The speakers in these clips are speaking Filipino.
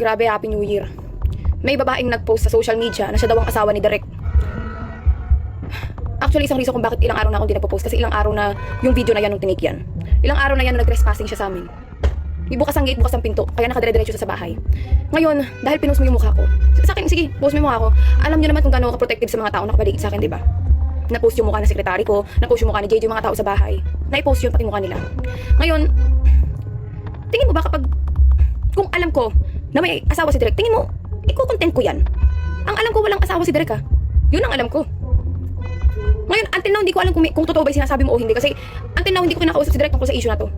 Grabe, Happy New Year. May babaeng nag-post sa social media na siya daw ang asawa ni Derek. Actually, isang reason kung bakit ilang araw na akong di nagpo-post kasi ilang araw na yung video na yan nung tinik yan. Ilang araw na yan nung nag-trespassing siya sa amin. Ibukas ang gate, bukas ang pinto, kaya nakadire-diretso siya sa bahay. Ngayon, dahil pinost mo yung mukha ko, sa akin, sige, post mo yung mukha ko. Alam niyo naman kung gaano ako protective sa mga tao nakapaligid sa akin, di ba? Na-post yung mukha ng sekretary ko, na-post yung mukha ni JJ, yung mga tao sa bahay. Na-post yun, pati mukha nila. Ngayon, tingin mo ba kapag, kung alam ko na may asawa si Derek, tingin mo, iko-content ko yan? Ang alam ko walang asawa si Derek, ha? Yun ang alam ko. Ngayon, until now, hindi ko alam kung totoo ba yung sinasabi mo o hindi. Kasi, until now, hindi ko kinakausap si Derek tungkol sa issue na to.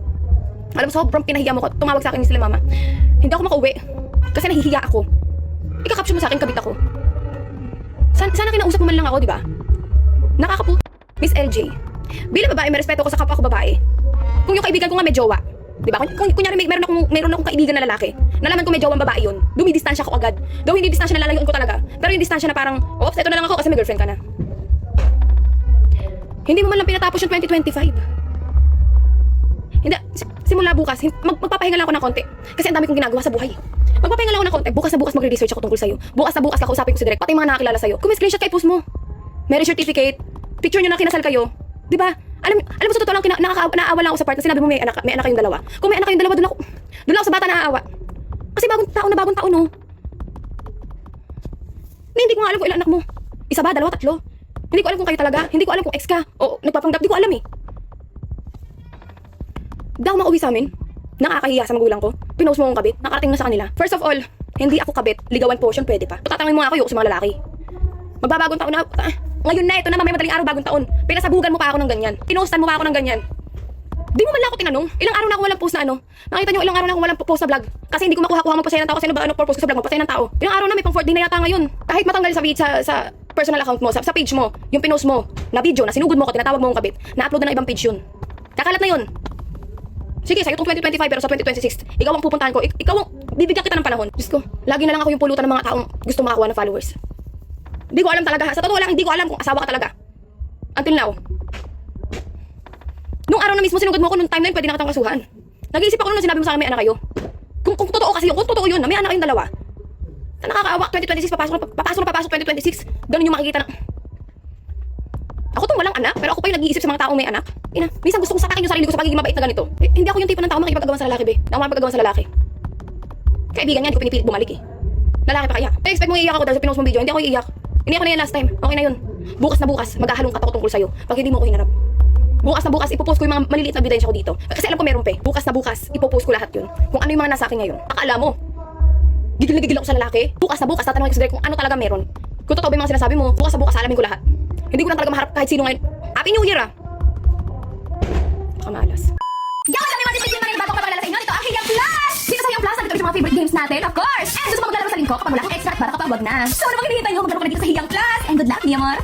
Alam mo, sobrang pinahiya mo ko. Tumawag sa akin ni sila mama. Hindi ako makauwi. Kasi nahihiya ako. Ika-caption mo sa akin, kabit ako. Sana kinausap mo man lang ako, di ba? Nakakapu... Miss LJ, bilang babae, may respeto ko sa kapwa ko babae. Kung yung kaibigan ko nga may jowa, di ba? Kung kunyari meron akong kaibigan na lalaki, nalaman ko may jowang babae yun, dumidistansya ko agad. Daw hindi distansya na lalayuan ko talaga. Pero yung distansya na parang, oops, eto na lang ako kasi may girlfriend ka na. Hindi mo man lang pinatapos yung 2025. Hindi, simula bukas, magpapahinga lang ako ng konti. Kasi ang dami kong ginagawa sa buhay. Magpapahinga lang ako ng konti. Bukas na bukas magre-research ako tungkol sa'yo. Bukas na bukas kakausapin ko si Derek, pati yung mga nakakilala sa'yo. Kung may screenshot ka, i-post mo. Marriage certificate, picture nyo na kinasal kayo. Di ba? Alam mo sa totoo lang, naaawa lang ako sa part na sinabi mo may anak kayong dalawa. Kung may anak kayong dalawa, doon ako sa bata naaawa. Kasi bagong taon, no? Hindi ko nga alam kung ilang anak mo. Isa ba, dalawa, tatlo? Hindi ko alam kung kayo talaga. Hindi ko alam kung ex ka o nagpapanggap. Hindi ko alam eh. Daw mauwi sa amin. Nakakahiya sa magulang ko. Pinost mo akong kabit. Nakarating na sa kanila. First of all, hindi ako kabit. Ligawan portion, pwede pa. Tatanungin mo nga ako yung sa mga lalaki. Magbabagong taon na. Ngayon na, ito na, may madaling araw, bagong taon. Pinasabugan mo pa ako ng ganyan. Pinostan mo pa ako ng ganyan. Di mo man lang ako tinanong. Ilang araw na ako walang post na ano. Nakita nyo, ilang araw na ako walang post sa vlog. Kasi hindi ko makuha mo pasaya ng tao. Kasi ano purpose ko sa vlog mo? Pasaya ng tao. Ilang araw na, may pang 4 day na yata ngayon. Kahit matanggal sa personal account mo, sa page mo, yung pinost mo, na video, na sinugod mo ko, tinatawag mo akong kabit, na-upload na ng ibang page yun. Kakalat na yun. Sige, sa'yo itong 2025 pero sa 2026, ikaw ang pupuntahan ko. Ikaw ang bibigyan kita ng panahon. Diyos ko, lagi na lang ako yung pulutan ng mga taong gusto makakuha ng followers. Hindi ko alam talaga. Sa totoo lang, hindi ko alam kung asawa ka talaga. Until now. Nung araw na mismo sinugod mo ako, nung time na yun, pwede na kitang kasuhan. Nag-iisip ako nung sinabi mo sa akin may anak kayo. Kung totoo kasi yun, kung totoo yun, na may anak kayong dalawa. Na nakakaawa, 2026, papasok 2026. Ganun yung makikita na. Ako tong walang anak, pero ako pa yung nag-iisip sa mga taong may anak. Minsan gusto kong sakakin yung sarili ko sa pagiging mabait na ganito. Hindi ako yung tipo ng tao makikipag-agawan sa lalaki, be. Hindi ako makikipag-agawan sa lalaki. Kaibigan niya, hindi ko pinipilit bumalik eh. Lalaki pa kaya. Pero expect mo iiyak ako dahil sa pinost mong video, hindi ako iiyak. Iniyak ko na yan last time, okay na yun. Bukas na bukas, maghahalong kat ako tungkol sa'yo. Pag hindi mo ako hinarap. Bukas na bukas, ipopost ko yung mga maliliit na ebidensya ko dito. Kasi alam ko meron pa eh. Bukas na bukas, ipopost ko lahat yun. Kung ano yung mga nasa akin ngayon. Akala mo, gigil na gigil ako sa lalaki. Bukas na bukas, tatanungin ko sa Derek kung ano talaga meron. Kung totoo ba yung mga sinasabi mo, bukas na bukas, alamin ko lahat. Hindi ko na talaga maharap kahit sino ngayon. Happy New Year ah! Kamalas. Yo, sabi mo din na rin bago ka palala sa inyo. Ito ang Hiyang Plus! Dito sa Hiyang Plus, nandito sa mga favorite games natin, of course! And gusto mo maglalaro sa lingko kapag wala kang extra para kapag wag na. So, ano bang hinihintay nyo? Maglalaro ka na dito sa Hiyang Plus! And good luck, mi amor!